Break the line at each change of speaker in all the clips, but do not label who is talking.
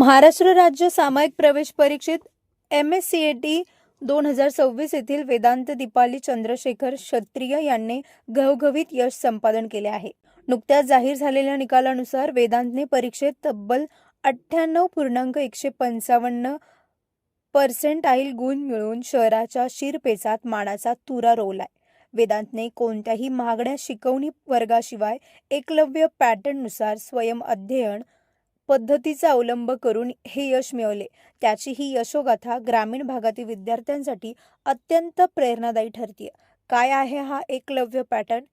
महाराष्ट्र राज्य सामायिक प्रवेश परीक्षेत MSCET 2026 येथील वेदांत दीपाली चंद्रशेखर क्षत्रिय यांनी घवघवीत यश संपादन केले आहे. नुकत्याच जाहीर झालेल्या निकालानुसार वेदांतने परीक्षेत तब्बल 98.155% गुण मिळवून शहराच्या शिरपेचात मानाचा तुरा रोवलाय. वेदांतने कोणत्याही महागड्या शिकवणी वर्गाशिवाय एकलव्य पॅटर्ननुसार स्वयं अध्ययन पद्धतीचा अवलंब करून हे यश मिळवले. त्याची ही यशोगाथा ग्रामीण भागातील विद्यार्थ्यांसाठी अत्यंत प्रेरणादायी ठरते. काय आहे हा एकलव्य पॅटर्न?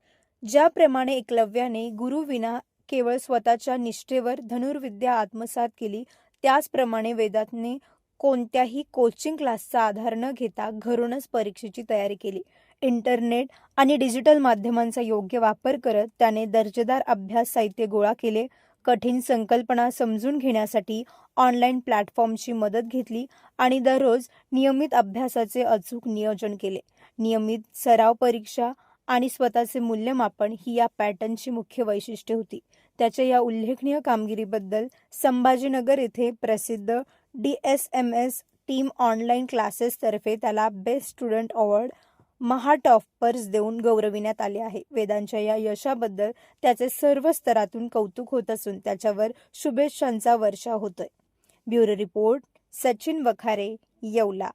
ज्याप्रमाणे एकलव्याने गुरुविना केवळ स्वतःच्या निष्ठेवर धनुर्विद्या आत्मसात केली, त्याचप्रमाणे वेदांतने कोणत्याही कोचिंग क्लासचा आधार न घेता घरूनच परीक्षेची तयारी केली. इंटरनेट आणि डिजिटल माध्यमांचा योग्य वापर करत त्याने दर्जेदार अभ्यास साहित्य गोळा केले. कठीण संकल्पना समजून घेण्यासाठी ऑनलाईन प्लॅटफॉर्मची मदत घेतली आणि दररोज नियमित अभ्यासाचे अचूक नियोजन केले. नियमित सराव परीक्षा आणि स्वतःचे मूल्यमापन ही या पॅटर्नची मुख्य वैशिष्ट्ये होती. त्याच्या या उल्लेखनीय कामगिरीबद्दल संभाजीनगर येथे प्रसिद्ध DSMS टीम ऑनलाईन क्लासेसतर्फे त्याला बेस्ट स्टुडंट अवॉर्ड महाटॉपर्स देऊन गौरविण्यात आले आहे. वेदांच्या या यशाबद्दल त्याचे सर्व स्तरातून कौतुक होत असून त्याच्यावर शुभेच्छांचा वर्षाव होतोय. Bureau report, Sachin Wakhare, Yeola.